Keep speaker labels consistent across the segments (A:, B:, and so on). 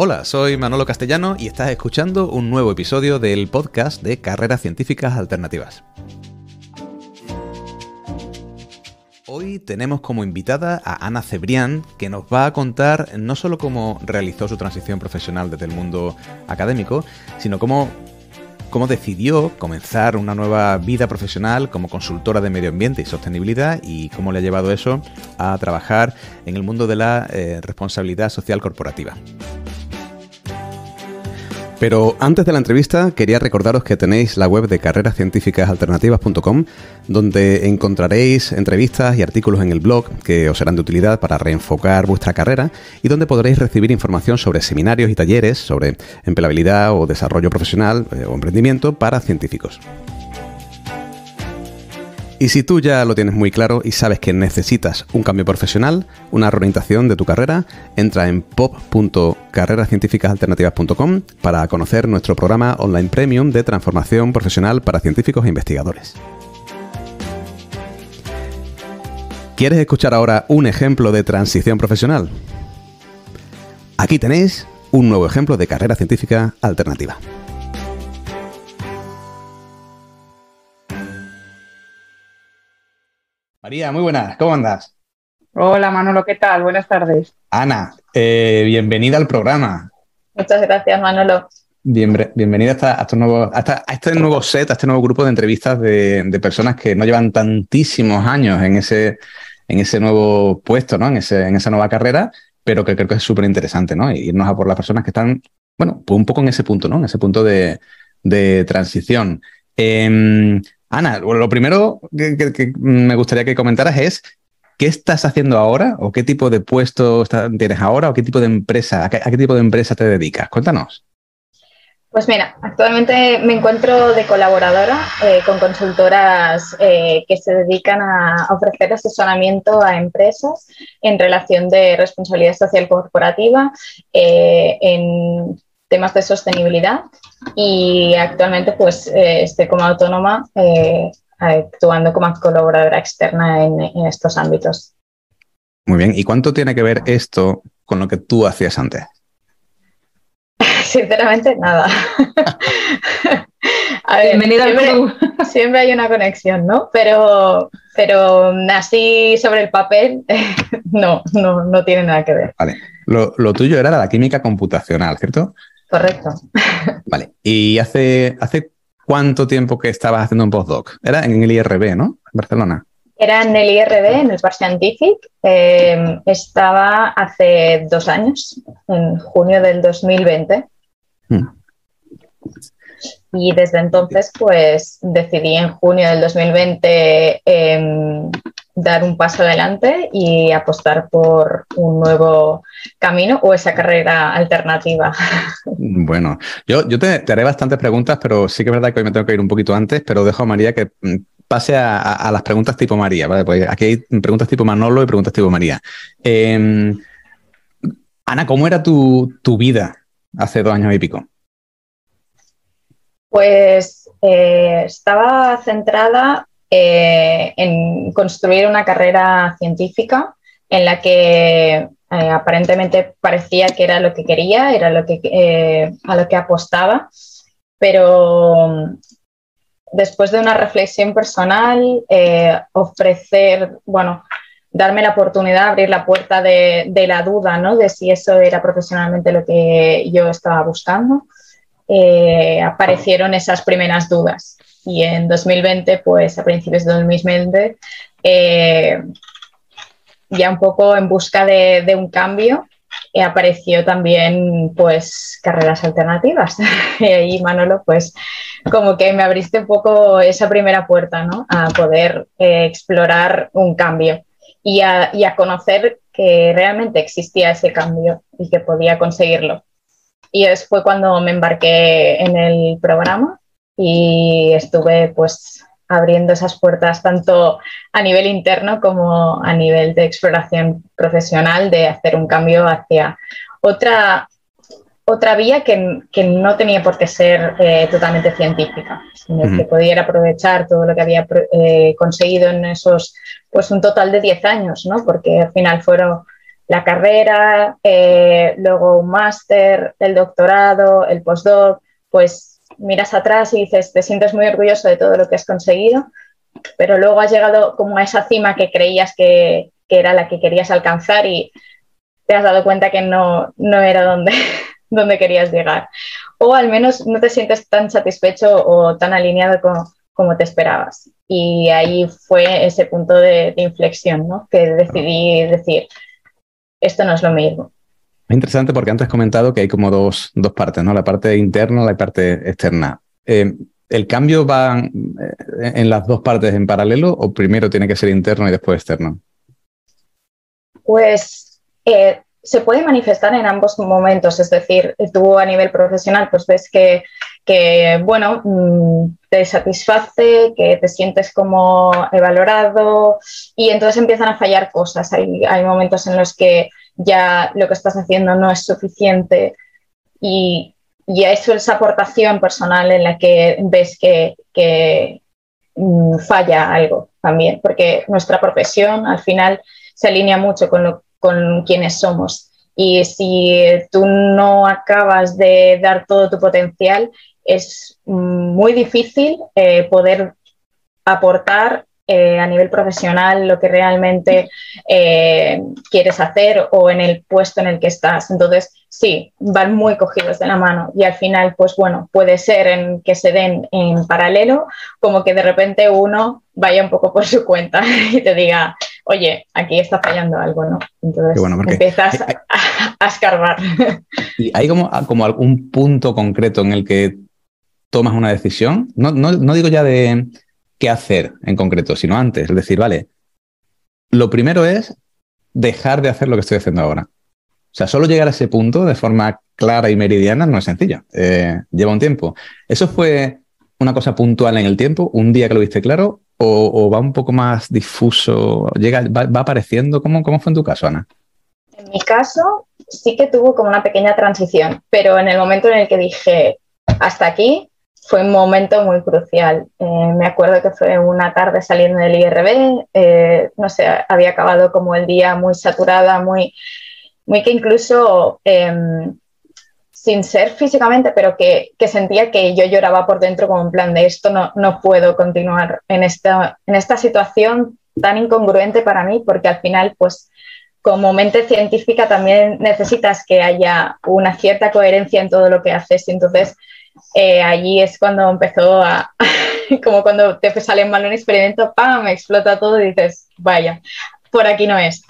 A: Hola, soy Manolo Castellano y estás escuchando un nuevo episodio del podcast de Carreras Científicas Alternativas. Hoy tenemos como invitada a Ana Cebrián, que nos va a contar no solo cómo realizó su transición profesional desde el mundo académico, sino cómo decidió comenzar una nueva vida profesional como consultora de medio ambiente y sostenibilidad y cómo le ha llevado eso a trabajar en el mundo de la responsabilidad social corporativa. Pero antes de la entrevista quería recordaros que tenéis la web de carrerascientificasalternativas.com, donde encontraréis entrevistas y artículos en el blog que os serán de utilidad para reenfocar vuestra carrera y donde podréis recibir información sobre seminarios y talleres sobre empleabilidad o desarrollo profesional o emprendimiento para científicos. Y si tú ya lo tienes muy claro y sabes que necesitas un cambio profesional, una reorientación de tu carrera, entra en pop.carrerascientificasalternativas.com para conocer nuestro programa online premium de transformación profesional para científicos e investigadores. ¿Quieres escuchar ahora un ejemplo de transición profesional? Aquí tenéis un nuevo ejemplo de carrera científica alternativa. María, muy buenas, ¿cómo andas?
B: Hola Manolo, ¿qué tal? Buenas tardes.
A: Ana, bienvenida al programa.
B: Muchas gracias, Manolo.
A: Bienvenida a este nuevo set, a este nuevo grupo de entrevistas de personas que no llevan tantísimos años en ese nuevo puesto, ¿no? En esa nueva carrera, pero que creo que es súper interesante, ¿no? Irnos a por las personas que están, bueno, pues un poco en ese punto, ¿no? En ese punto de transición. Ana, lo primero que me gustaría que comentaras es ¿qué estás haciendo ahora? ¿O qué tipo de puesto tienes ahora? ¿O qué tipo de empresa, a qué tipo de empresa te dedicas? Cuéntanos.
B: Pues mira, actualmente me encuentro de colaboradora con consultoras que se dedican a ofrecer asesoramiento a empresas en relación de responsabilidad social corporativa en temas de sostenibilidad y actualmente pues estoy como autónoma actuando como colaboradora externa en estos ámbitos.
A: Muy bien. ¿Y cuánto tiene que ver esto con lo que tú hacías antes?
B: Sinceramente, nada. A ver,
C: bienvenida al club.
B: Siempre hay una conexión, ¿no? Pero así sobre el papel no tiene nada que ver.
A: Vale. Lo tuyo era la química computacional, ¿cierto?
B: Correcto.
A: Vale. ¿Y hace cuánto tiempo que estabas haciendo un postdoc? Era en el IRB, ¿no? En Barcelona.
B: Era en el IRB, en el Parc Scientific. Estaba hace 2 años, en junio del 2020. Y desde entonces, pues decidí en junio del 2020 dar un paso adelante y apostar por un nuevo camino o esa carrera alternativa.
A: Bueno, yo te haré bastantes preguntas, pero sí que es verdad que hoy me tengo que ir un poquito antes, pero dejo a María que pase a las preguntas tipo María, ¿vale? Pues aquí hay preguntas tipo Manolo y preguntas tipo María. Ana, ¿cómo era tu vida hace 2 años y pico?
B: Pues estaba centrada en construir una carrera científica en la que aparentemente parecía que era lo que quería, era a lo que apostaba, pero después de una reflexión personal, darme la oportunidad, abrir la puerta de la duda, ¿no? De si eso era profesionalmente lo que yo estaba buscando. Aparecieron esas primeras dudas y en 2020, pues a principios de 2020, ya un poco en busca de un cambio, apareció también pues carreras alternativas y ahí Manolo pues como que me abriste un poco esa primera puerta, ¿no? A poder explorar un cambio y a conocer que realmente existía ese cambio y que podía conseguirlo. Y fue cuando me embarqué en el programa y estuve pues abriendo esas puertas tanto a nivel interno como a nivel de exploración profesional, de hacer un cambio hacia otra vía que no tenía por qué ser totalmente científica, sino que pudiera aprovechar todo lo que había conseguido en esos, pues un total de 10 años, ¿no? Porque al final fueron la carrera, luego un máster, el doctorado, el postdoc, pues miras atrás y dices, te sientes muy orgulloso de todo lo que has conseguido, pero luego has llegado como a esa cima que creías que era la que querías alcanzar y te has dado cuenta que no era donde querías llegar. O al menos no te sientes tan satisfecho o tan alineado como te esperabas. Y ahí fue ese punto de inflexión, ¿no? Que decidí decir, esto no es lo mismo.
A: Es interesante porque antes has comentado que hay como dos partes, ¿no? La parte interna y la parte externa. ¿El cambio va en las dos partes en paralelo o primero tiene que ser interno y después externo?
B: Pues se puede manifestar en ambos momentos, es decir, tú a nivel profesional pues ves que bueno, te satisface, que te sientes como valorado y entonces empiezan a fallar cosas. Hay momentos en los que ya lo que estás haciendo no es suficiente y eso es aportación personal en la que ves que falla algo también, porque nuestra profesión al final se alinea mucho con quienes somos. Y si tú no acabas de dar todo tu potencial, es muy difícil poder aportar a nivel profesional lo que realmente quieres hacer o en el puesto en el que estás. Entonces, sí, van muy cogidos de la mano y al final, pues bueno, puede ser en que se den en paralelo, como que de repente uno vaya un poco por su cuenta y te diga, oye, aquí está fallando algo, ¿no? Entonces
A: bueno,
B: empiezas a escarbar.
A: ¿Y hay como algún punto concreto en el que tomas una decisión? No digo ya de qué hacer en concreto, sino antes. Es decir, vale, lo primero es dejar de hacer lo que estoy haciendo ahora. O sea, solo llegar a ese punto de forma clara y meridiana no es sencillo. Lleva un tiempo. ¿Eso fue una cosa puntual en el tiempo? ¿Un día que lo viste claro? ¿O va un poco más difuso? ¿Va apareciendo? ¿Cómo fue en tu caso, Ana?
B: En mi caso, sí que tuvo como una pequeña transición, pero en el momento en el que dije hasta aquí, fue un momento muy crucial. Me acuerdo que fue una tarde saliendo del IRB, no sé, había acabado como el día muy saturada, muy que incluso sin ser físicamente, pero que sentía que yo lloraba por dentro como en plan de esto no puedo continuar en esta situación tan incongruente para mí, porque al final, pues, como mente científica también necesitas que haya una cierta coherencia en todo lo que haces. Y entonces, allí es cuando empezó como cuando te sale mal un experimento, ¡pam!, me explota todo y dices, vaya, por aquí no es.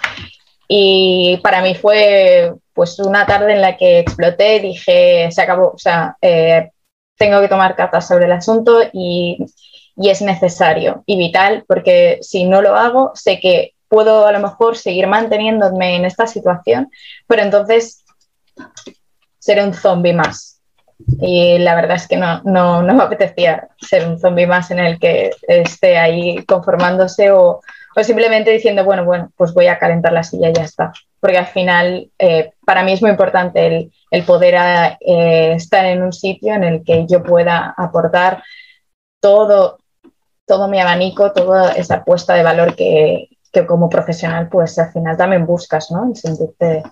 B: Y para mí fue pues una tarde en la que exploté, dije, se acabó, o sea, tengo que tomar cartas sobre el asunto y es necesario y vital, porque si no lo hago, sé que puedo a lo mejor seguir manteniéndome en esta situación, pero entonces seré un zombie más. Y la verdad es que no me apetecía ser un zombie más en el que esté ahí conformándose o simplemente diciendo, bueno, pues voy a calentar la silla y ya está. Porque al final, para mí es muy importante el poder estar en un sitio en el que yo pueda aportar todo mi abanico, toda esa apuesta de valor que como profesional, pues al final también buscas, ¿no? El sentirte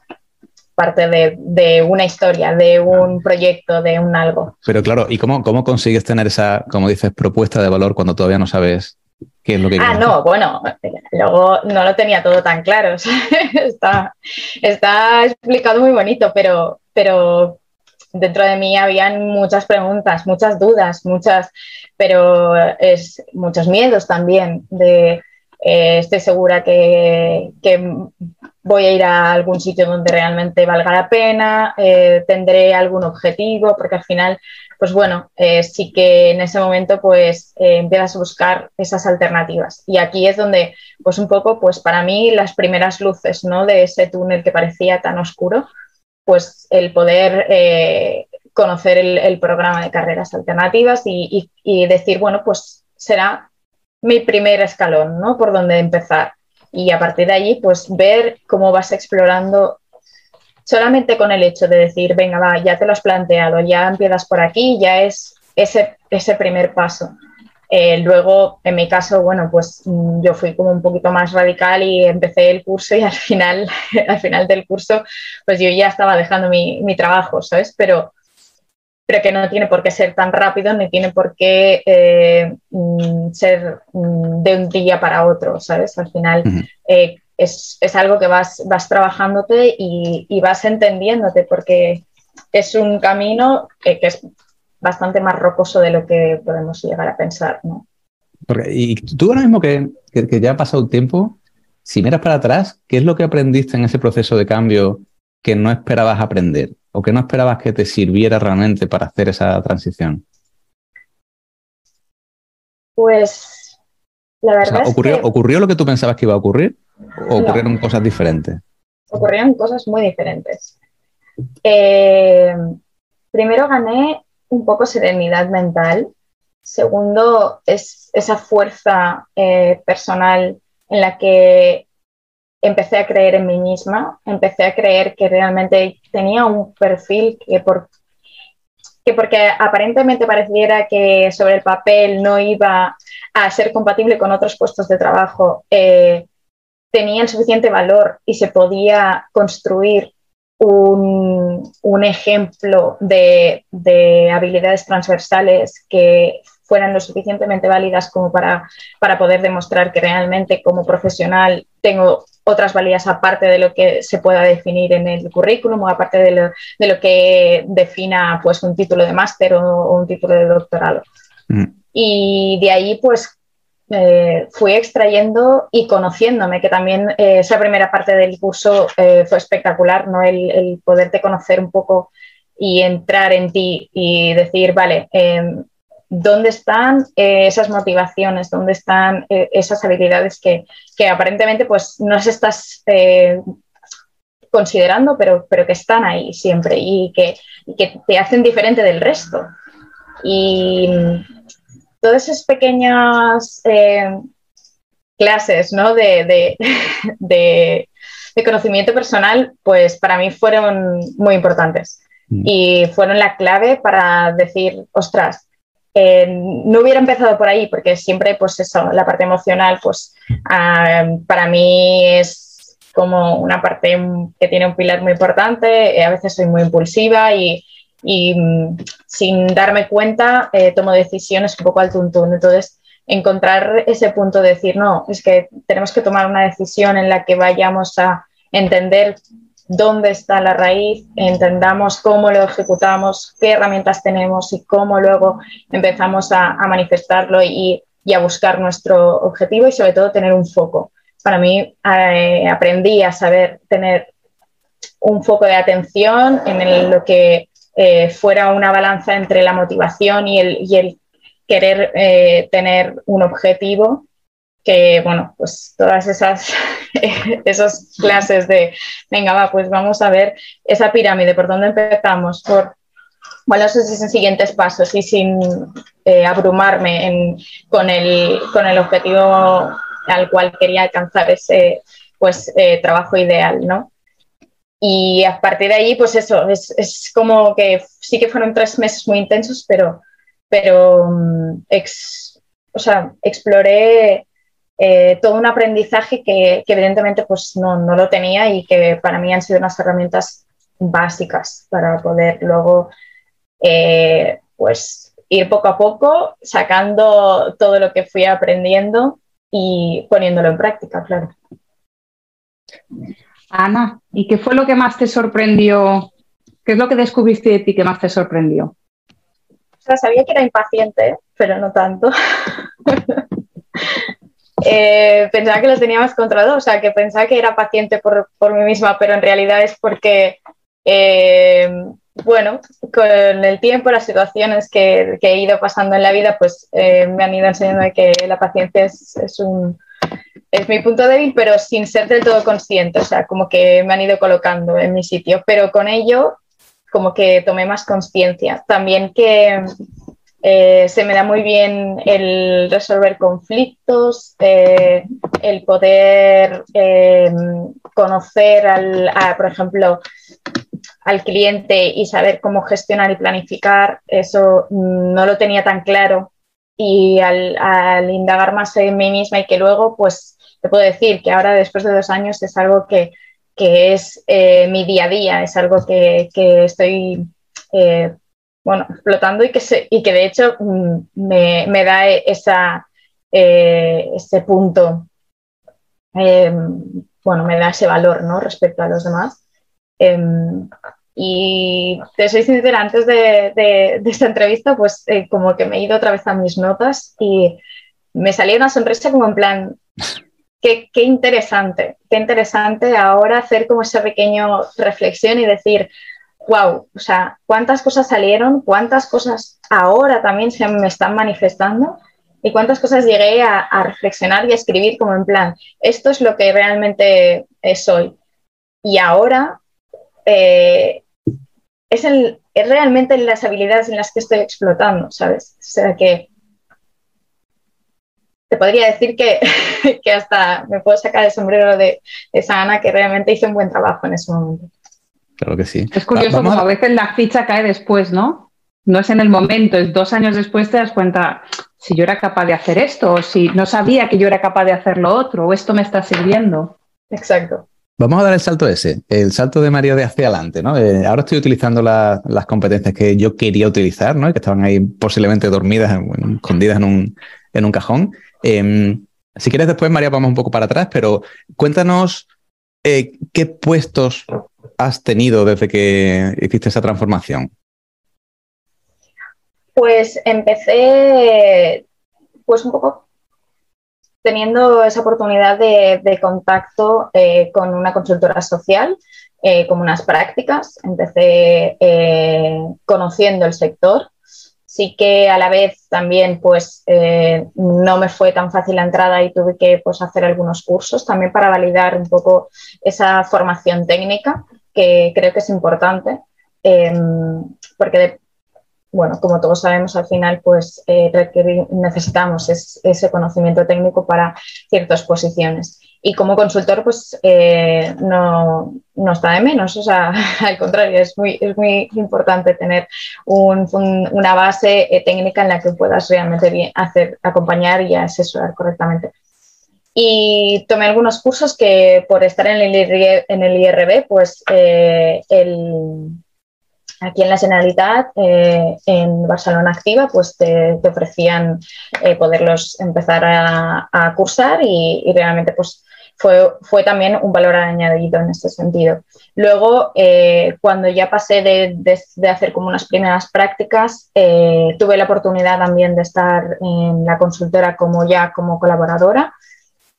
B: parte de una historia, de un proyecto, de un algo.
A: Pero claro, ¿y cómo consigues tener esa, como dices, propuesta de valor cuando todavía no sabes qué es lo que quieres?
B: No, bueno, luego no lo tenía todo tan claro. Está explicado muy bonito, pero dentro de mí habían muchas preguntas, muchas dudas, pero muchos miedos también de estoy segura que voy a ir a algún sitio donde realmente valga la pena, tendré algún objetivo, porque al final, pues bueno, sí que en ese momento pues empiezas a buscar esas alternativas. Y aquí es donde, pues un poco, pues para mí las primeras luces, ¿no?, de ese túnel que parecía tan oscuro, pues el poder conocer el programa de carreras alternativas y decir, bueno, pues será mi primer escalón, ¿no?, por donde empezar. Y a partir de allí, pues ver cómo vas explorando solamente con el hecho de decir, venga, va, ya te lo has planteado, ya empiezas por aquí, ya es ese primer paso. Luego, en mi caso, bueno, pues yo fui como un poquito más radical y empecé el curso y al final del curso, pues yo ya estaba dejando mi trabajo, ¿sabes? Pero que no tiene por qué ser tan rápido ni tiene por qué ser de un día para otro, ¿sabes? Al final es algo que vas trabajándote y vas entendiéndote, porque es un camino que es bastante más rocoso de lo que podemos llegar a pensar, ¿no?
A: Y tú ahora mismo que ya ha pasado un tiempo, si miras para atrás, ¿qué es lo que aprendiste en ese proceso de cambio que no esperabas aprender o que no esperabas que te sirviera realmente para hacer esa transición?
B: Pues la verdad es que...
A: ¿Ocurrió lo que tú pensabas que iba a ocurrir o ocurrieron cosas diferentes?
B: Ocurrieron cosas muy diferentes. Primero gané un poco serenidad mental. Segundo, es esa fuerza personal en la que empecé a creer en mí misma, empecé a creer que realmente tenía un perfil que porque aparentemente pareciera que sobre el papel no iba a ser compatible con otros puestos de trabajo, tenía el suficiente valor y se podía construir un ejemplo de habilidades transversales que fueran lo suficientemente válidas como para poder demostrar que realmente como profesional tengo otras valías aparte de lo que se pueda definir en el currículum o aparte de lo que defina pues, un título de máster o un título de doctorado. Y de ahí pues fui extrayendo y conociéndome, que también esa primera parte del curso fue espectacular, ¿no? El poderte conocer un poco y entrar en ti y decir, vale, ¿dónde están esas motivaciones? ¿Dónde están esas habilidades que aparentemente pues no se estás considerando, pero que están ahí siempre y que te hacen diferente del resto? Y todas esas pequeñas clases, ¿no? de conocimiento personal, pues para mí fueron muy importantes y fueron la clave para decir, ostras, no hubiera empezado por ahí porque siempre, pues eso, la parte emocional, pues para mí es como una parte que tiene un pilar muy importante, a veces soy muy impulsiva y sin darme cuenta tomo decisiones un poco al tuntún. Entonces, encontrar ese punto de decir, no, es que tenemos que tomar una decisión en la que vayamos a entender dónde está la raíz, entendamos cómo lo ejecutamos, qué herramientas tenemos y cómo luego empezamos a manifestarlo y a buscar nuestro objetivo y sobre todo tener un foco. Para mí aprendí a saber tener un foco de atención en lo que fuera una balanza entre la motivación y el querer tener un objetivo, que bueno, pues todas esas clases de venga, va, pues vamos a ver esa pirámide, por dónde empezamos, por cuáles son esos siguientes pasos y sin abrumarme con el objetivo al cual quería alcanzar ese pues trabajo ideal, ¿no? Y a partir de ahí, pues eso, es como que sí que fueron 3 meses muy intensos, pero exploré todo un aprendizaje que evidentemente pues no lo tenía y que para mí han sido unas herramientas básicas para poder luego pues ir poco a poco sacando todo lo que fui aprendiendo y poniéndolo en práctica, claro.
C: Ana, ¿y qué fue lo que más te sorprendió? ¿Qué es lo que descubriste de ti que más te sorprendió?
B: O sea, sabía que era impaciente, pero no tanto. Pensaba que lo tenía más controlado, o sea, que pensaba que era paciente por mí misma, pero en realidad es porque, bueno, con el tiempo, las situaciones que he ido pasando en la vida, pues me han ido enseñando que la paciencia es mi punto débil, pero sin ser del todo consciente, o sea, como que me han ido colocando en mi sitio, pero con ello como que tomé más conciencia. También que se me da muy bien el resolver conflictos, el poder conocer por ejemplo, al cliente y saber cómo gestionar y planificar. Eso no lo tenía tan claro y al indagar más en mí misma y que luego pues te puedo decir que ahora después de 2 años es algo que es mi día a día, es algo que estoy explotando y que de hecho me da ese punto, me da ese valor, ¿no?, respecto a los demás. Y te soy sincera, antes de esta entrevista, pues como que me he ido otra vez a mis notas y me salía una sonrisa como en plan, qué interesante ahora hacer como esa pequeña reflexión y decir, wow, o sea, cuántas cosas salieron, cuántas cosas ahora también se me están manifestando y cuántas cosas llegué a reflexionar y a escribir como en plan, esto es lo que realmente soy. Y ahora es realmente las habilidades en las que estoy explotando, ¿sabes? O sea que te podría decir que hasta me puedo sacar el sombrero de esa Ana que realmente hizo un buen trabajo en ese momento.
A: Claro que sí.
C: Es curioso como a veces la ficha cae después, ¿no? No es en el momento, es 2 años después te das cuenta si yo era capaz de hacer esto, o si no sabía que yo era capaz de hacer lo otro, o esto me está sirviendo.
B: Exacto.
A: Vamos a dar el salto ese, el salto de María de hacia adelante, ¿no? Ahora estoy utilizando las competencias que yo quería utilizar, ¿no? Y que estaban ahí posiblemente dormidas, escondidas en un cajón. Si quieres después, María, vamos un poco para atrás, pero cuéntanos qué puestos has tenido desde que hiciste esa transformación.
B: Pues empecé pues un poco teniendo esa oportunidad de contacto con una consultora social, con unas prácticas. Empecé conociendo el sector. Sí que a la vez también pues no me fue tan fácil la entrada y tuve que pues hacer algunos cursos también para validar un poco esa formación técnica que creo que es importante porque como todos sabemos al final pues necesitamos ese conocimiento técnico para ciertas posiciones y como consultor pues no está de menos, o sea, al contrario, es muy importante tener una base técnica en la que puedas realmente acompañar y asesorar correctamente. Y tomé algunos cursos que por estar en el IRB pues aquí en la Generalitat, en Barcelona Activa, pues te ofrecían poderlos empezar a cursar y realmente pues fue también un valor añadido en este sentido. Luego, cuando ya pasé de hacer como unas primeras prácticas, tuve la oportunidad también de estar en la consultora como colaboradora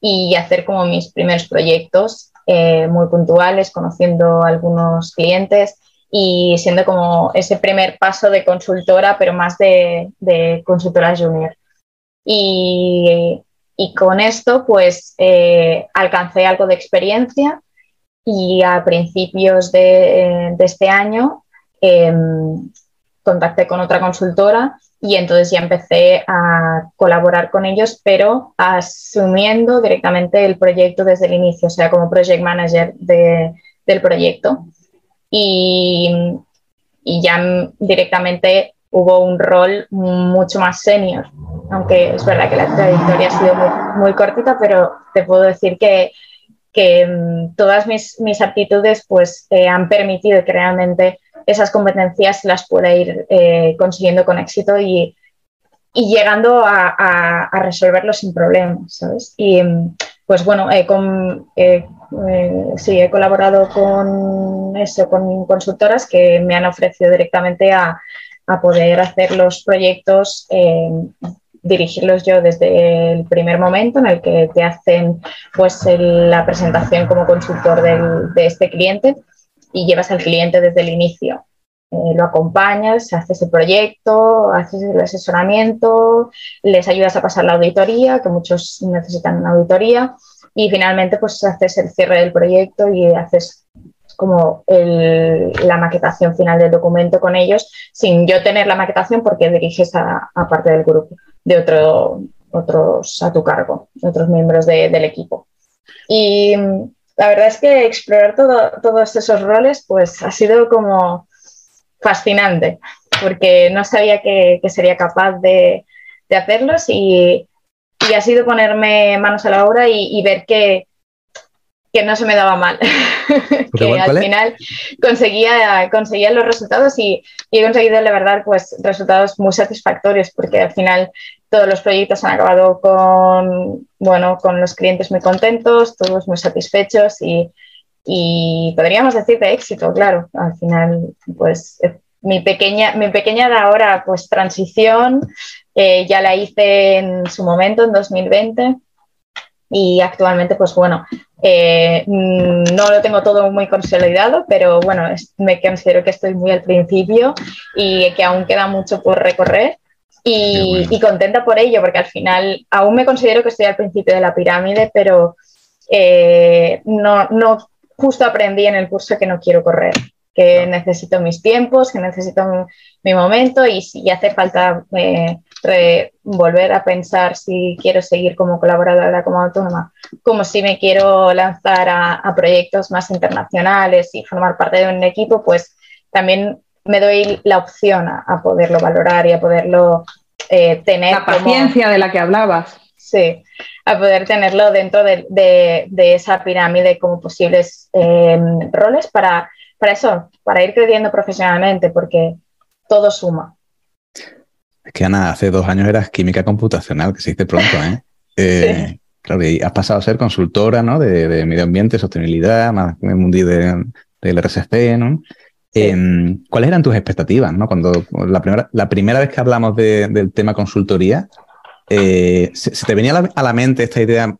B: y hacer como mis primeros proyectos muy puntuales, conociendo a algunos clientes y siendo como ese primer paso de consultora, pero más de consultora junior. Y con esto, pues, alcancé algo de experiencia y a principios de este año contacté con otra consultora y entonces ya empecé a colaborar con ellos, pero asumiendo directamente el proyecto desde el inicio, o sea, como project manager del proyecto. Y ya directamente hubo un rol mucho más senior, aunque es verdad que la trayectoria ha sido muy cortita, pero te puedo decir que todas mis aptitudes pues, han permitido que realmente esas competencias las pueda ir consiguiendo con éxito y llegando a resolverlo sin problemas, ¿sabes? Y pues bueno, sí, he colaborado con consultoras que me han ofrecido directamente a poder hacer los proyectos, dirigirlos yo desde el primer momento en el que te hacen pues la presentación como consultor de este cliente y llevas al cliente desde el inicio. Lo acompañas, haces el proyecto, haces el asesoramiento, les ayudas a pasar la auditoría, que muchos necesitan una auditoría, y finalmente pues haces el cierre del proyecto y haces como la maquetación final del documento con ellos, sin yo tener la maquetación porque diriges a parte del grupo, de otros a tu cargo, otros miembros del equipo. Y la verdad es que explorar todos esos roles pues ha sido como fascinante, porque no sabía que sería capaz de hacerlos y ha sido ponerme manos a la obra y ver que no se me daba mal, que al final conseguía los resultados y he conseguido, la verdad, pues resultados muy satisfactorios, porque al final todos los proyectos han acabado con los clientes muy contentos, todos muy satisfechos y podríamos decir de éxito, claro. Al final, pues mi pequeña de ahora, pues transición, ya la hice en su momento, en 2020. Y actualmente, pues bueno, no lo tengo todo muy consolidado, pero bueno, me considero que estoy muy al principio y que aún queda mucho por recorrer y contenta por ello, porque al final aún me considero que estoy al principio de la pirámide, pero no justo aprendí en el curso que no quiero correr, que necesito mis tiempos, que necesito mi momento y si hace falta volver a pensar si quiero seguir como colaboradora, como autónoma, como si me quiero lanzar a proyectos más internacionales y formar parte de un equipo, pues también me doy la opción a poderlo valorar y a poderlo tener.
C: La paciencia de la que hablabas.
B: Sí, a poder tenerlo dentro de esa pirámide como posibles roles para eso, para ir creciendo profesionalmente, porque todo suma.
A: Es que, Ana, hace 2 años eras química computacional, que se dice pronto, ¿eh?
B: Sí.
A: Claro, y has pasado a ser consultora, ¿no? De medio ambiente, sostenibilidad, más en el mundo del RSC, ¿no?
B: Sí.
A: ¿Cuáles eran tus expectativas, ¿no? Cuando la primera vez que hablamos del tema consultoría, ¿se te venía a la mente esta idea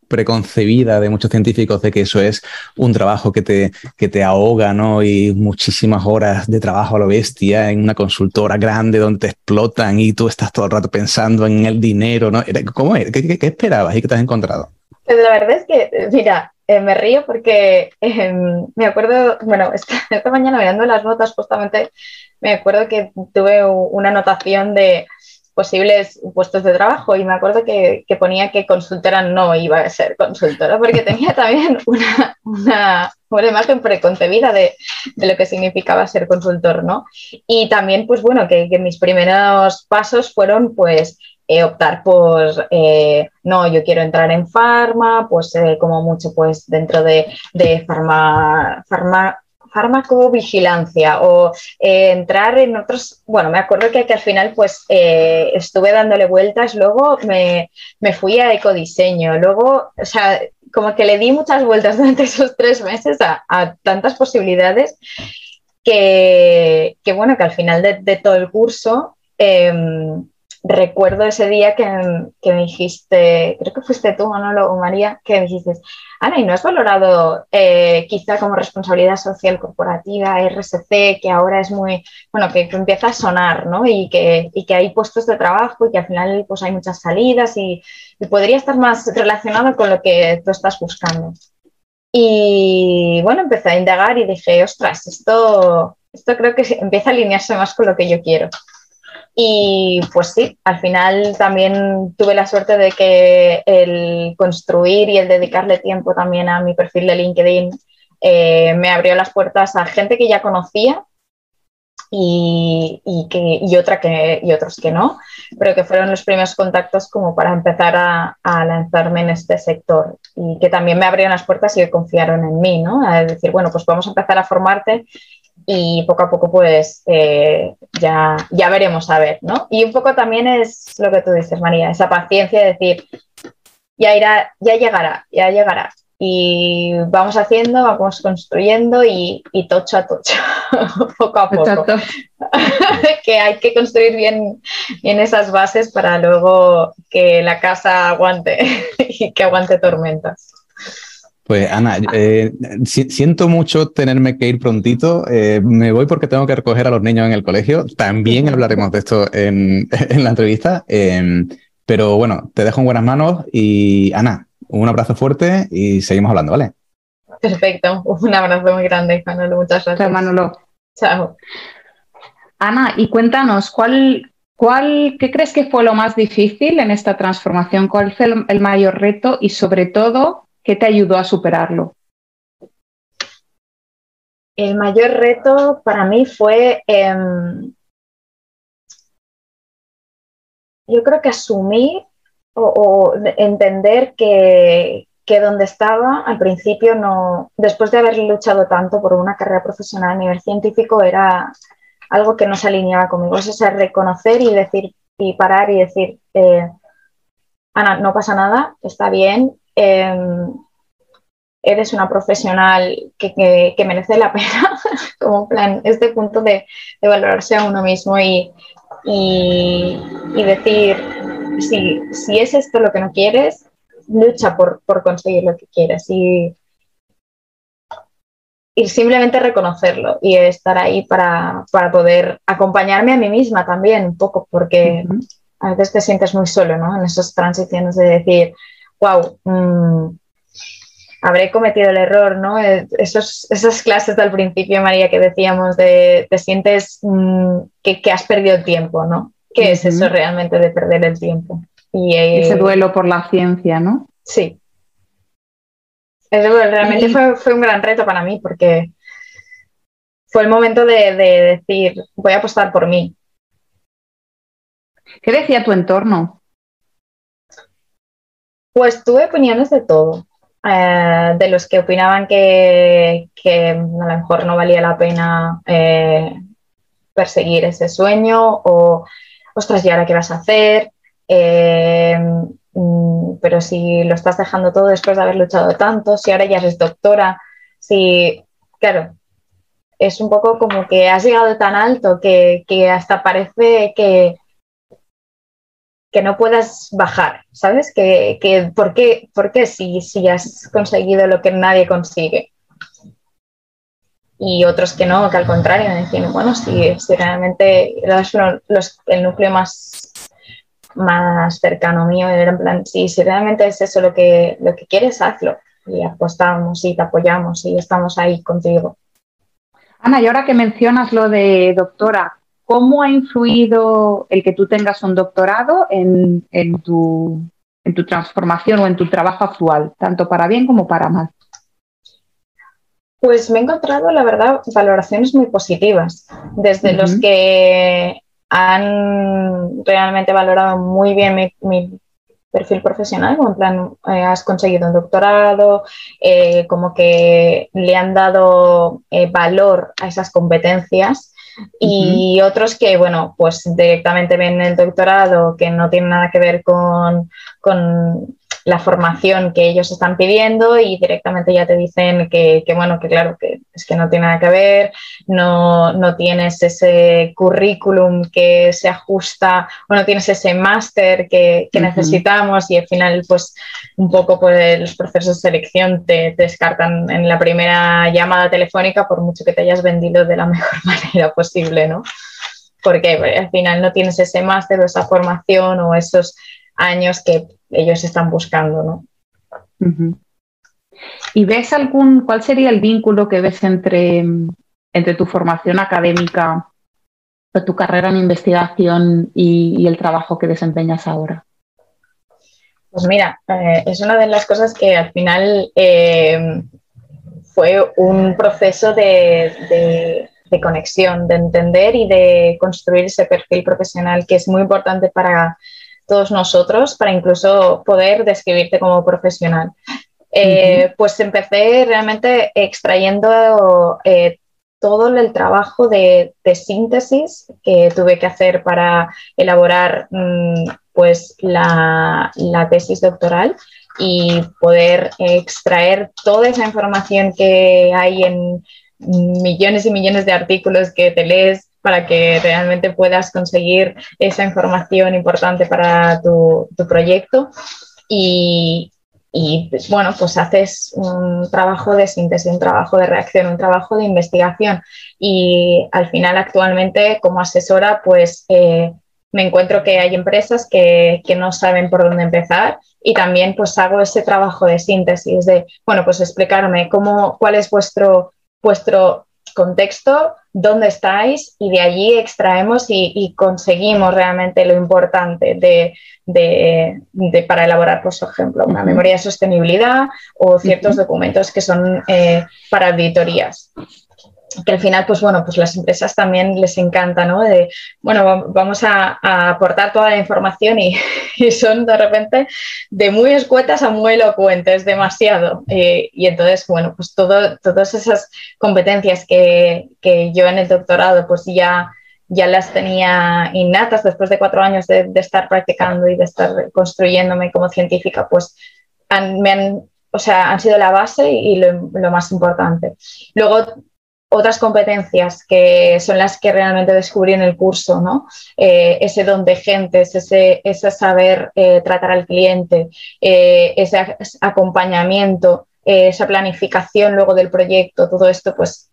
A: preconcebida de muchos científicos de que eso es un trabajo que te ahoga, ¿no? Y muchísimas horas de trabajo a lo bestia en una consultora grande donde te explotan y tú estás todo el rato pensando en el dinero, ¿no? ¿Cómo es? ¿Qué esperabas y qué te has encontrado?
B: Pues la verdad es que, mira, me río porque me acuerdo, bueno, esta mañana mirando las notas justamente, me acuerdo que tuve una anotación de posibles puestos de trabajo y me acuerdo que ponía que consultora no iba a ser consultora porque tenía también una imagen preconcebida de lo que significaba ser consultor, ¿no? Y también, pues bueno, que mis primeros pasos fueron, pues, optar por, no, yo quiero entrar en farma, pues como mucho, pues dentro de farmacovigilancia o entrar en otros, bueno, me acuerdo que al final pues estuve dándole vueltas, luego me fui a ecodiseño, luego, o sea, como que le di muchas vueltas durante esos 3 meses a tantas posibilidades que bueno, que al final de todo el curso recuerdo ese día que me dijiste, creo que fuiste tú, Manolo o María, que me dijiste, Ana, ¿y no has valorado quizá como responsabilidad social corporativa, RSC, que ahora es muy, bueno, que empieza a sonar, ¿no? Y que hay puestos de trabajo y que al final pues hay muchas salidas y podría estar más relacionado con lo que tú estás buscando? Y bueno, empecé a indagar y dije, ostras, esto creo que empieza a alinearse más con lo que yo quiero. Y pues sí, al final también tuve la suerte de que el construir y el dedicarle tiempo también a mi perfil de LinkedIn me abrió las puertas a gente que ya conocía y otros que no, pero que fueron los primeros contactos como para empezar a lanzarme en este sector y que también me abrieron las puertas y confiaron en mí, ¿no? A decir, bueno, pues vamos a empezar a formarte y poco a poco pues ya veremos a ver, ¿no? Y un poco también es lo que tú dices, María, esa paciencia de decir, ya llegará. Y vamos haciendo, vamos construyendo y tocho a tocho, poco a poco.
C: Exacto.
B: Que hay que construir bien esas bases para luego que la casa aguante y que aguante tormentas.
A: Pues Ana, siento mucho tenerme que ir prontito. Me voy porque tengo que recoger a los niños en el colegio. También hablaremos de esto en la entrevista. Pero bueno, te dejo en buenas manos y Ana, un abrazo fuerte y seguimos hablando, ¿vale?
B: Perfecto, un abrazo muy grande, Manolo. Muchas gracias.
C: Chao, Manolo.
B: Chao.
C: Ana, y cuéntanos, ¿qué crees que fue lo más difícil en esta transformación? ¿Cuál fue el mayor reto y sobre todo, qué te ayudó a superarlo?
B: El mayor reto para mí fue yo creo que asumir o entender que donde estaba al principio, no, después de haber luchado tanto por una carrera profesional a nivel científico, era algo que no se alineaba conmigo. Es reconocer y decir, y parar y decir, Ana, no pasa nada, está bien, eres una profesional que merece la pena, como plan, este punto de valorarse a uno mismo y decir, si es esto lo que no quieres, lucha por conseguir lo que quieres y simplemente reconocerlo y estar ahí para poder acompañarme a mí misma también un poco, porque a veces te sientes muy solo, ¿no? En esas transiciones de decir, wow, habré cometido el error, ¿no? Esas clases del principio, María, que decíamos de te sientes que has perdido el tiempo, ¿no? ¿Qué es eso realmente de perder el tiempo? Y
C: ese duelo por la ciencia, ¿no?
B: Sí. Eso realmente fue un gran reto para mí porque fue el momento de decir, voy a apostar por mí.
C: ¿Qué decía tu entorno?
B: Pues tuve opiniones de todo. De los que opinaban que a lo mejor no valía la pena perseguir ese sueño o, ostras, ¿y ahora qué vas a hacer? Pero si lo estás dejando todo después de haber luchado tanto, si ahora ya eres doctora, si, claro, es un poco como que has llegado tan alto que hasta parece que no puedas bajar, ¿sabes? ¿Por qué si has conseguido lo que nadie consigue? Y otros que no, que al contrario, me decían, bueno, si realmente el núcleo más cercano mío era en plan, si realmente es eso lo que quieres, hazlo. Y apostamos y te apoyamos y estamos ahí contigo.
C: Ana, y ahora que mencionas lo de doctora, ¿cómo ha influido el que tú tengas un doctorado en tu transformación o en tu trabajo actual, tanto para bien como para mal?
B: Pues me he encontrado, la verdad, valoraciones muy positivas, desde los que han realmente valorado muy bien mi perfil profesional, como en plan, has conseguido un doctorado, como que le han dado valor a esas competencias. Y otros que, bueno, pues directamente ven el doctorado que no tiene nada que ver con la formación que ellos están pidiendo y directamente ya te dicen que bueno, que claro, que es que no tiene nada que ver, no tienes ese currículum que se ajusta o no tienes ese máster que necesitamos y al final pues un poco pues los procesos de selección te descartan en la primera llamada telefónica por mucho que te hayas vendido de la mejor manera posible, ¿no? Porque al final no tienes ese máster o esa formación o esos años que ellos están buscando, ¿no?
C: ¿Y ves cuál sería el vínculo que ves entre tu formación académica, tu carrera en investigación y el trabajo que desempeñas ahora?
B: Pues mira, es una de las cosas que al final fue un proceso de conexión, de entender y de construir ese perfil profesional que es muy importante para todos nosotros, para incluso poder describirte como profesional. Pues empecé realmente extrayendo todo el trabajo de síntesis que tuve que hacer para elaborar pues la tesis doctoral y poder extraer toda esa información que hay en millones y millones de artículos que te lees para que realmente puedas conseguir esa información importante para tu proyecto. Y bueno, pues haces un trabajo de síntesis, un trabajo de reacción, un trabajo de investigación y al final actualmente como asesora pues me encuentro que hay empresas que no saben por dónde empezar y también pues hago ese trabajo de síntesis de, bueno, pues explicarme cuál es vuestro contexto, dónde estáis y de allí extraemos y conseguimos realmente lo importante para elaborar, por ejemplo, una memoria de sostenibilidad o ciertos documentos que son para auditorías. al final, pues bueno, pues las empresas también les encanta, ¿no? Bueno, vamos a aportar toda la información y son de repente de muy escuetas a muy elocuentes, demasiado. Y entonces, bueno, pues todas esas competencias que yo en el doctorado pues ya las tenía innatas después de 4 años de estar practicando y de estar construyéndome como científica, pues han sido la base y lo más importante. Luego, otras competencias que son las que realmente descubrí en el curso, ¿no? Ese don de gentes, ese saber tratar al cliente, ese acompañamiento, esa planificación luego del proyecto, todo esto, pues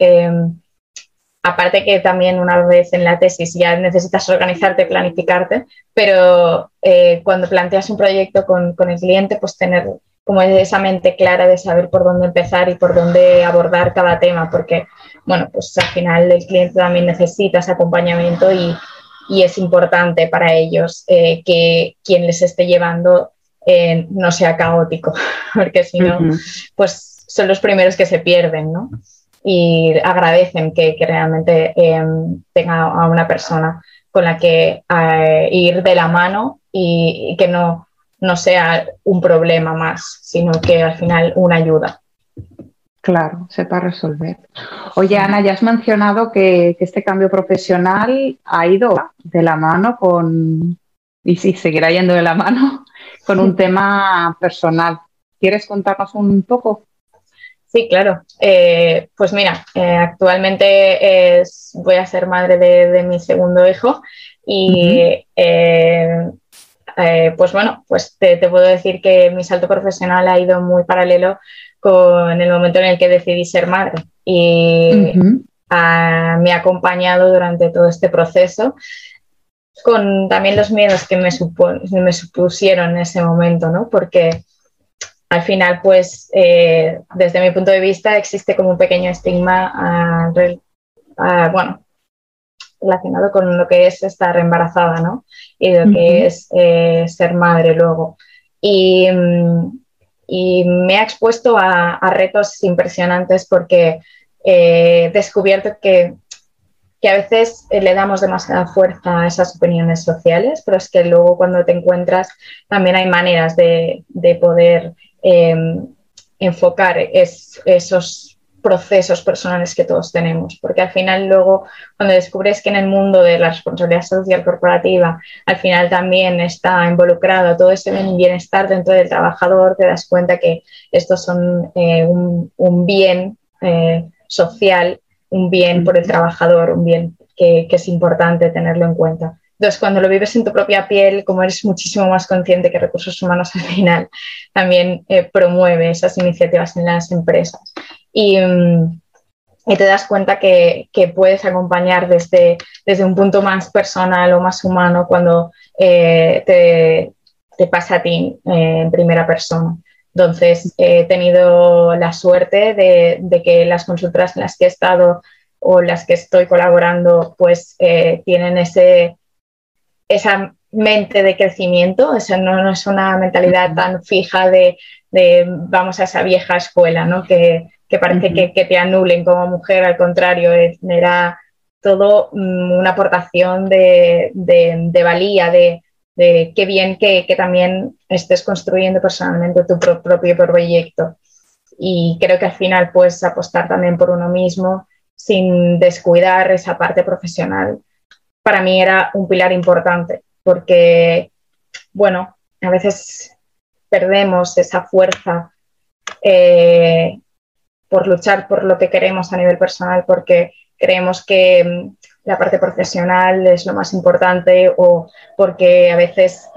B: aparte que también una vez en la tesis ya necesitas organizarte, planificarte, pero cuando planteas un proyecto con el cliente, pues tener como esa mente clara de saber por dónde empezar y por dónde abordar cada tema, porque, bueno, pues al final el cliente también necesita ese acompañamiento y es importante para ellos que quien les esté llevando no sea caótico, porque si no, pues son los primeros que se pierden, ¿no? Y agradecen que realmente tenga a una persona con la que ir de la mano y que no sea un problema más, sino que al final una ayuda.
C: Claro, sepa resolver. Oye, Ana, ya has mencionado que este cambio profesional ha ido de la mano y sí, seguirá yendo de la mano con un tema personal. ¿Quieres contarnos un poco?
B: Sí, claro. Pues mira, actualmente voy a ser madre de mi segundo hijo y pues bueno, pues te puedo decir que mi salto profesional ha ido muy paralelo con el momento en el que decidí ser madre y me ha acompañado durante todo este proceso con también los miedos que me supusieron en ese momento, ¿no? Porque al final, pues, desde mi punto de vista, existe como un pequeño estigma, bueno, relacionado con lo que es estar embarazada, ¿no? Y lo que es ser madre luego. Y me ha expuesto a retos impresionantes porque he descubierto que a veces le damos demasiada fuerza a esas opiniones sociales, pero es que luego cuando te encuentras también hay maneras de poder enfocar esos procesos personales que todos tenemos, porque al final luego cuando descubres que en el mundo de la responsabilidad social corporativa al final también está involucrado todo ese bienestar dentro del trabajador, te das cuenta que estos son un bien social, un bien por el trabajador, un bien que es importante tenerlo en cuenta. Entonces, cuando lo vives en tu propia piel, como eres muchísimo más consciente que Recursos Humanos al final también promueve esas iniciativas en las empresas. Y te das cuenta que puedes acompañar desde un punto más personal o más humano cuando te pasa a ti en primera persona. Entonces, he tenido la suerte de que las consultoras en las que he estado o las que estoy colaborando, pues tienen esa mente de crecimiento, no es una mentalidad tan fija de vamos a esa vieja escuela, ¿no? Que parece que te anulen como mujer, al contrario, era todo una aportación de valía, de qué bien que también estés construyendo personalmente tu propio proyecto. Y creo que al final puedes apostar también por uno mismo sin descuidar esa parte profesional. Para mí era un pilar importante porque, bueno, a veces perdemos esa fuerza por luchar por lo que queremos a nivel personal porque creemos que la parte profesional es lo más importante o porque a veces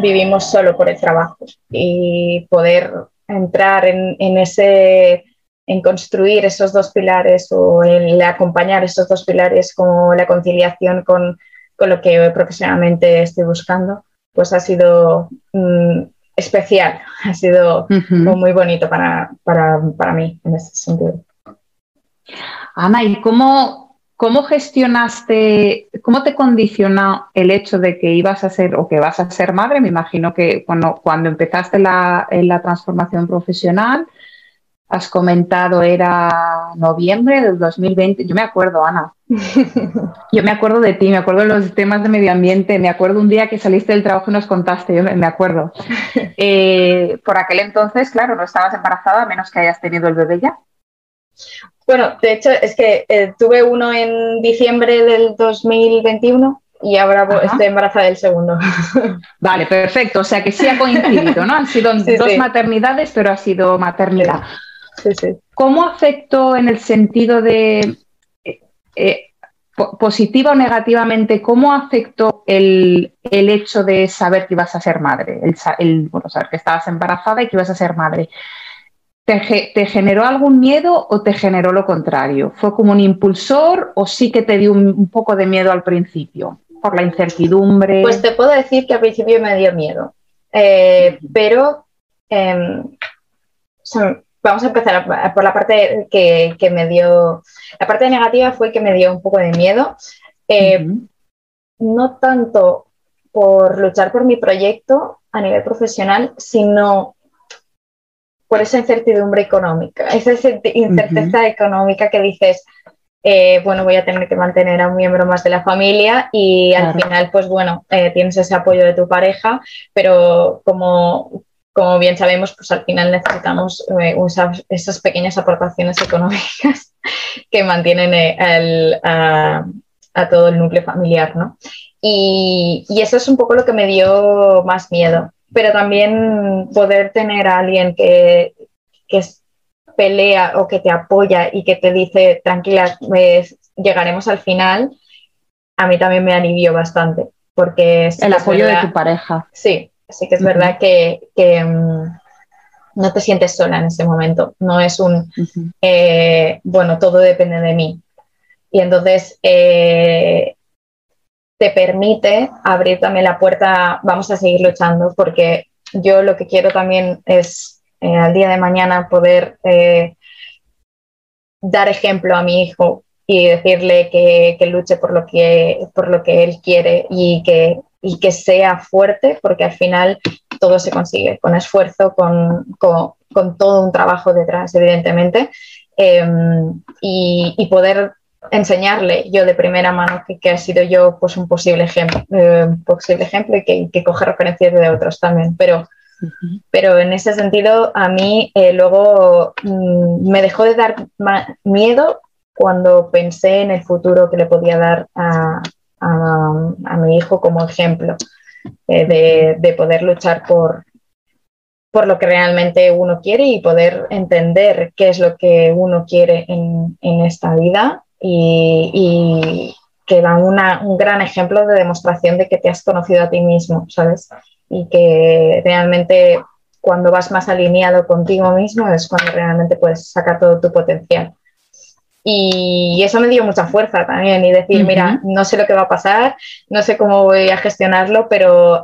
B: vivimos solo por el trabajo y poder entrar en construir esos dos pilares o en acompañar esos dos pilares como la conciliación con lo que profesionalmente estoy buscando, pues ha sido especial, ha sido muy bonito para mí en ese sentido.
C: Ana, ¿y cómo gestionaste, cómo te condicionó el hecho de que ibas a ser o que vas a ser madre? Me imagino que cuando empezaste la transformación profesional, has comentado era noviembre del 2020. Yo me acuerdo, Ana. Yo me acuerdo de ti, me acuerdo de los temas de medio ambiente, me acuerdo un día que saliste del trabajo y nos contaste, yo me acuerdo. Por aquel entonces, claro, no estabas embarazada, a menos que hayas tenido el bebé ya.
B: Bueno, de hecho es que tuve uno en diciembre del 2021 y ahora estoy embarazada del segundo.
C: Vale, perfecto, o sea que sí ha coincidido, ¿no? Han sido dos maternidades, pero ha sido maternidad.
B: Sí.
C: ¿Cómo afectó en el sentido de positiva o negativamente, cómo afectó el hecho de saber que ibas a ser madre, saber que estabas embarazada y que ibas a ser madre? ¿Te generó algún miedo o te generó lo contrario? ¿Fue como un impulsor o sí que te dio un poco de miedo al principio por la incertidumbre?
B: Pues te puedo decir que al principio me dio miedo, pero vamos a empezar por la parte que me dio. La parte negativa fue que me dio un poco de miedo, no tanto por luchar por mi proyecto a nivel profesional, sino por esa incertidumbre económica, esa incerteza económica que dices, bueno, voy a tener que mantener a un miembro más de la familia y al final, pues bueno, tienes ese apoyo de tu pareja, pero como bien sabemos, pues al final necesitamos esas pequeñas aportaciones económicas que mantienen a todo el núcleo familiar, ¿no? Y eso es un poco lo que me dio más miedo, pero también poder tener a alguien que pelea o que te apoya y que te dice, tranquila, llegaremos al final, a mí también me alivió bastante. Porque
C: el apoyo de tu pareja.
B: Sí que es verdad que no te sientes sola en ese momento. No es bueno, todo depende de mí. Y entonces te permite abrir también la puerta, vamos a seguir luchando, porque yo lo que quiero también es al día de mañana poder dar ejemplo a mi hijo y decirle que luche por lo que él quiere y que sea fuerte, porque al final todo se consigue con esfuerzo, con todo un trabajo detrás, evidentemente, y poder enseñarle yo de primera mano que ha sido yo pues un posible ejemplo y que coge referencias de otros también, pero en ese sentido a mí luego me dejó de dar miedo cuando pensé en el futuro que le podía dar a mi hijo como ejemplo de poder luchar por lo que realmente uno quiere y poder entender qué es lo que uno quiere en esta vida y que da un gran ejemplo de demostración de que te has conocido a ti mismo, ¿sabes? Y que realmente cuando vas más alineado contigo mismo es cuando realmente puedes sacar todo tu potencial. Y eso me dio mucha fuerza también y decir, mira, no sé lo que va a pasar, no sé cómo voy a gestionarlo, pero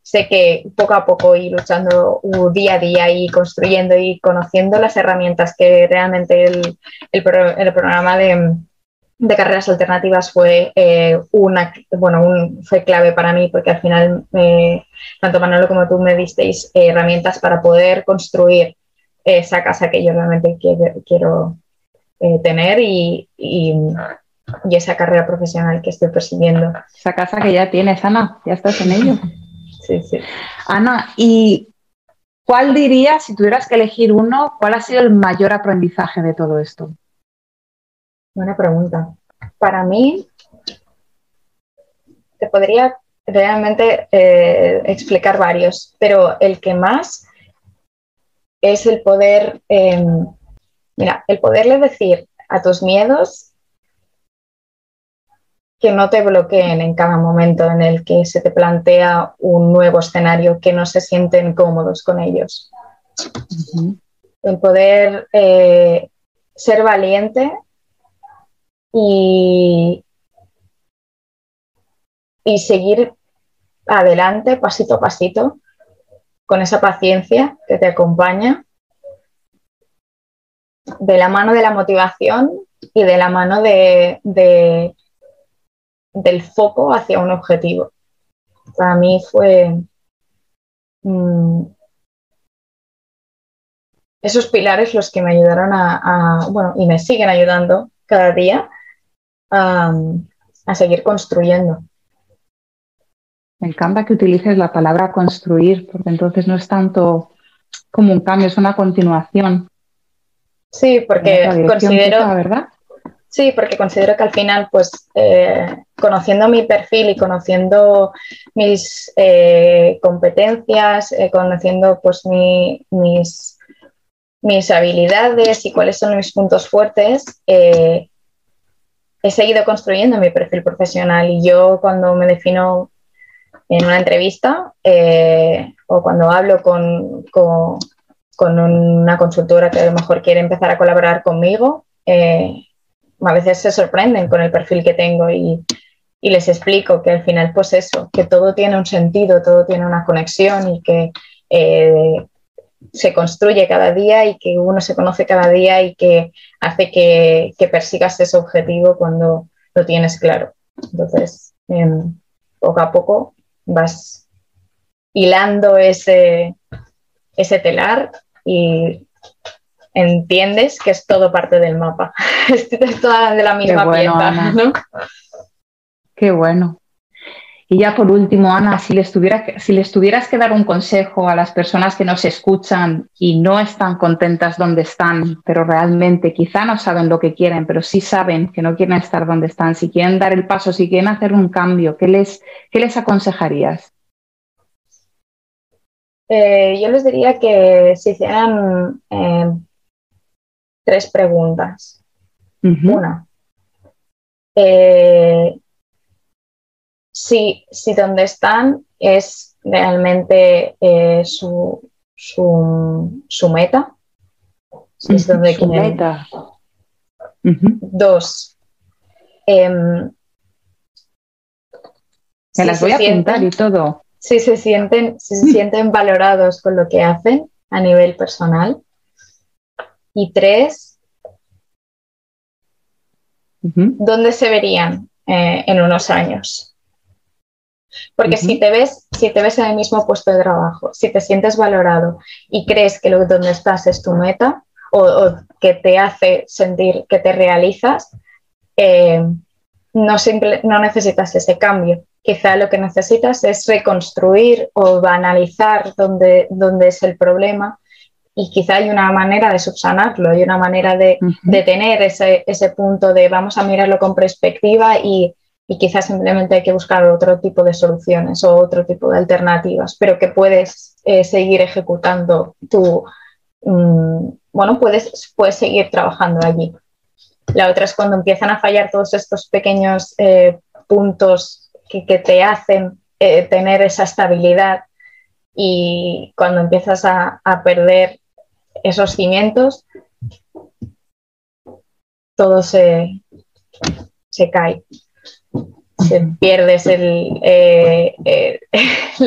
B: sé que poco a poco y luchando día a día y construyendo y conociendo las herramientas que realmente el programa de carreras alternativas fue fue clave para mí, porque al final tanto Manolo como tú me disteis herramientas para poder construir esa casa que yo realmente quiero tener y esa carrera profesional que estoy persiguiendo.
C: Esa casa que ya tienes, Ana, ya estás en ello.
B: Sí.
C: Ana, ¿y cuál dirías, si tuvieras que elegir uno, cuál ha sido el mayor aprendizaje de todo esto?
B: Buena pregunta. Para mí, te podría realmente explicar varios, pero el que más es el poder, el poderle decir a tus miedos que no te bloqueen en cada momento en el que se te plantea un nuevo escenario, que no se sienten cómodos con ellos. El poder ser valiente y seguir adelante pasito a pasito con esa paciencia que te acompaña, de la mano de la motivación y de la mano del foco hacia un objetivo. Para mí fue esos pilares los que me ayudaron bueno, y me siguen ayudando cada día a seguir construyendo.
C: Me encanta que utilices la palabra construir, porque entonces no es tanto como un cambio, es una continuación.
B: Sí, porque considero,
C: ¿verdad?
B: Sí, porque considero que al final, pues, conociendo mi perfil y conociendo mis competencias, conociendo pues mis habilidades y cuáles son mis puntos fuertes, he seguido construyendo mi perfil profesional. Y yo, cuando me defino en una entrevista o cuando hablo con una consultora que a lo mejor quiere empezar a colaborar conmigo, a veces se sorprenden con el perfil que tengo y les explico que al final, pues eso, que todo tiene un sentido, todo tiene una conexión y que se construye cada día y que uno se conoce cada día y que hace que persigas ese objetivo cuando lo tienes claro. Entonces, poco a poco vas hilando ese telar y entiendes que es todo parte del mapa. Es toda de la misma pieza,
C: Ana.
B: ¿no?
C: Qué bueno. Y ya por último, Ana, si les tuvieras que dar un consejo a las personas que nos escuchan y no están contentas donde están, pero realmente quizá no saben lo que quieren, pero sí saben que no quieren estar donde están, si quieren dar el paso, si quieren hacer un cambio, ¿qué les aconsejarías?
B: Yo les diría que se hicieran 3 preguntas. Una, si donde están es realmente su meta, si es donde
C: su meta.
B: 2,
C: me las voy a apuntar y todo.
B: Si se sienten valorados con lo que hacen a nivel personal. Y 3, ¿dónde se verían en unos años? Porque si te ves en el mismo puesto de trabajo, si te sientes valorado y crees que donde estás es tu meta o que te hace sentir que te realizas, no necesitas ese cambio. Quizá lo que necesitas es reconstruir o banalizar dónde es el problema, y quizá hay una manera de subsanarlo, hay una manera de tener ese punto de vamos a mirarlo con perspectiva y quizás simplemente hay que buscar otro tipo de soluciones o otro tipo de alternativas, pero que puedes seguir ejecutando puedes seguir trabajando allí. La otra es cuando empiezan a fallar todos estos pequeños puntos que te hacen tener esa estabilidad, y cuando empiezas a perder esos cimientos, todo se cae. Pierdes lo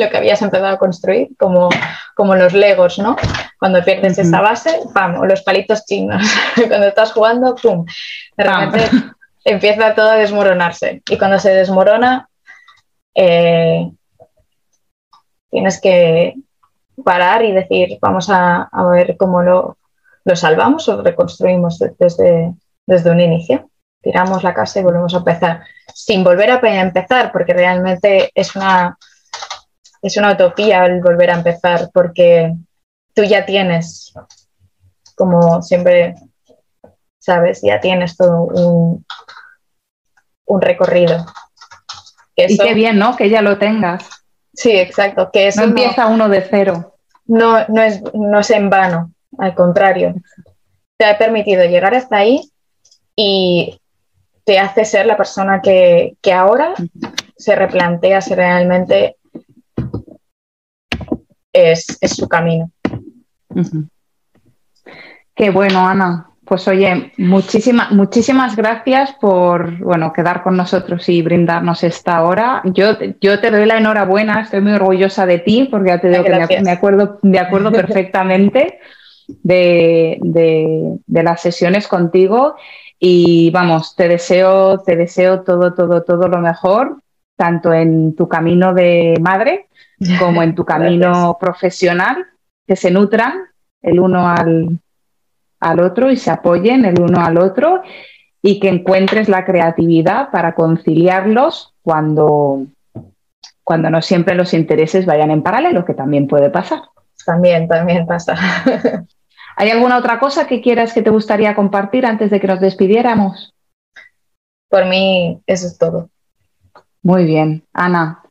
B: que habías empezado a construir, como los Legos, ¿no? Cuando pierdes esa base, ¡pam! O los palitos chinos. Cuando estás jugando, ¡pum! De repente empieza todo a desmoronarse. Y cuando se desmorona, tienes que parar y decir, vamos a ver cómo lo salvamos o reconstruimos desde un inicio. Tiramos la casa y volvemos a empezar, sin volver a empezar, porque realmente es una utopía el volver a empezar, porque tú ya tienes, como siempre sabes, ya tienes todo un recorrido.
C: Y qué bien, ¿no? Que ya lo tengas.
B: Sí, exacto. Que eso
C: no empieza uno de cero.
B: No es en vano, al contrario. Te ha permitido llegar hasta ahí y te hace ser la persona que ahora se replantea si realmente es su camino.
C: Qué bueno, Ana. Pues oye, muchísimas gracias por quedar con nosotros y brindarnos esta hora. Yo te doy la enhorabuena, estoy muy orgullosa de ti, porque ya te digo que me acuerdo perfectamente de las sesiones contigo. Y vamos, te deseo todo lo mejor, tanto en tu camino de madre como en tu camino profesional, que se nutran el uno al al otro y se apoyen el uno al otro y que encuentres la creatividad para conciliarlos cuando no siempre los intereses vayan en paralelo, que también puede pasar.
B: También pasa.
C: ¿Hay alguna otra cosa que quieras que te gustaría compartir antes de que nos despidiéramos?
B: Por mí, eso es todo.
C: Muy bien, Ana.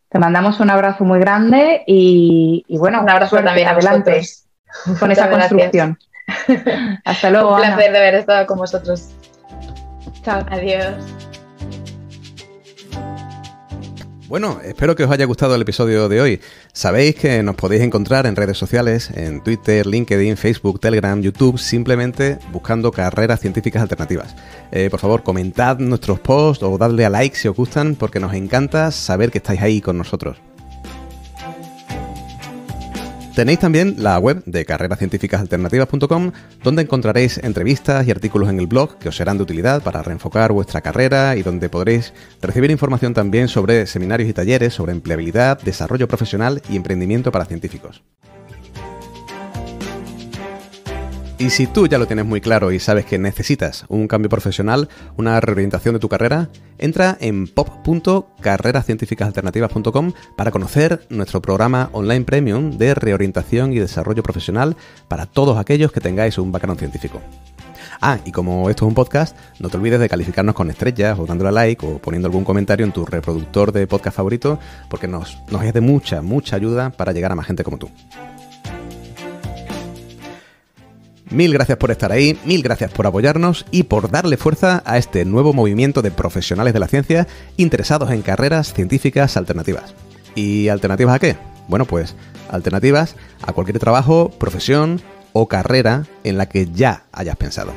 C: Te mandamos un abrazo muy grande y bueno,
B: un abrazo
C: suerte,
B: también
C: adelante con esa construcción. Hasta luego,
B: Un placer
C: Ana.
B: de haber estado con vosotros.
C: Chao.
B: Adiós.
A: Bueno, espero que os haya gustado el episodio de hoy. Sabéis que nos podéis encontrar en redes sociales, en Twitter, LinkedIn, Facebook, Telegram, YouTube, simplemente buscando Carreras Científicas Alternativas. Por favor, comentad nuestros posts o dadle a like si os gustan, porque nos encanta saber que estáis ahí con nosotros. Tenéis también la web de carrerascientificasalternativas.com, donde encontraréis entrevistas y artículos en el blog que os serán de utilidad para reenfocar vuestra carrera y donde podréis recibir información también sobre seminarios y talleres sobre empleabilidad, desarrollo profesional y emprendimiento para científicos. Y si tú ya lo tienes muy claro y sabes que necesitas un cambio profesional, una reorientación de tu carrera, entra en pop.carrerascientificasalternativas.com para conocer nuestro programa online premium de reorientación y desarrollo profesional para todos aquellos que tengáis un background científico. Ah, y como esto es un podcast, no te olvides de calificarnos con estrellas o dándole a like o poniendo algún comentario en tu reproductor de podcast favorito, porque nos es de mucha ayuda para llegar a más gente como tú. Mil gracias por estar ahí, mil gracias por apoyarnos y por darle fuerza a este nuevo movimiento de profesionales de la ciencia interesados en carreras científicas alternativas. ¿Y alternativas a qué? Bueno, pues alternativas a cualquier trabajo, profesión o carrera en la que ya hayas pensado.